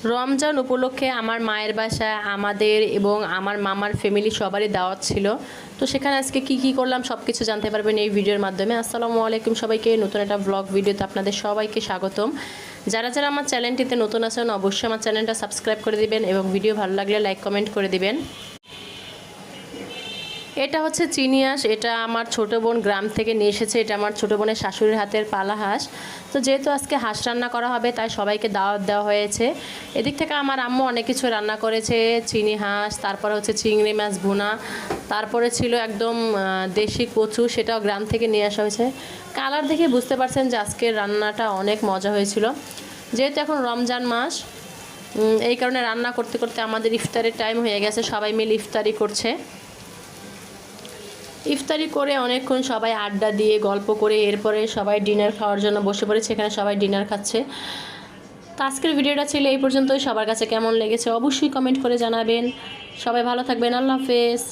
রমজান উপলক্ষে আমার মায়ের বাসায় আমাদের এবং আমার মামার ফ্যামিলি সবারই দাওয়াত ছিল। তো সেখানে আজকে কি করলাম সব কিছু জানতে পারবেন এই ভিডিওর মাধ্যমে। আসসালামু আলাইকুম সবাইকে, নতুন একটা ব্লগ ভিডিওতে আপনাদের সবাইকে স্বাগতম। যারা যারা আমার চ্যানেলটিতে নতুন আছেন অবশ্যই আমার চ্যানেলটা সাবস্ক্রাইব করে দিবেন এবং ভিডিও ভালো লাগলে লাইক কমেন্ট করে দিবেন। এটা হচ্ছে চিনি হাঁস, এটা আমার ছোটো বোন গ্রাম থেকে নিয়ে এসেছে। এটা আমার ছোটো বোনের শাশুড়ির হাতের পালা হাঁস। তো যেহেতু আজকে হাঁস রান্না করা হবে তাই সবাইকে দাওয়াত দেওয়া হয়েছে। এদিক থেকে আমার আম্মু অনেক কিছু রান্না করেছে, চিনি হাঁস, তারপরে হচ্ছে চিংড়ি মাছ ভুনা, তারপরে ছিল একদম দেশি কচু, সেটাও গ্রাম থেকে নিয়ে আসা হয়েছে। কালার দেখে বুঝতে পারছেন যে আজকের রান্নাটা অনেক মজা হয়েছিল। যেহেতু এখন রমজান মাস, এই কারণে রান্না করতে করতে আমাদের ইফতারের টাইম হয়ে গেছে, সবাই মিলে ইফতারি করছে। ইফতারি করে অনেকক্ষণ সবাই আড্ডা দিয়ে গল্প করে এরপরে সবাই ডিনার খাওয়ার জন্য বসে পড়েছে। এখানে সবাই ডিনার খাচ্ছে। তো আজকের ভিডিওটা ছিল এই পর্যন্তই। সবার কাছে কেমন লেগেছে অবশ্যই কমেন্ট করে জানাবেন। সবাই ভালো থাকবেন। আল্লাহ হাফেজ।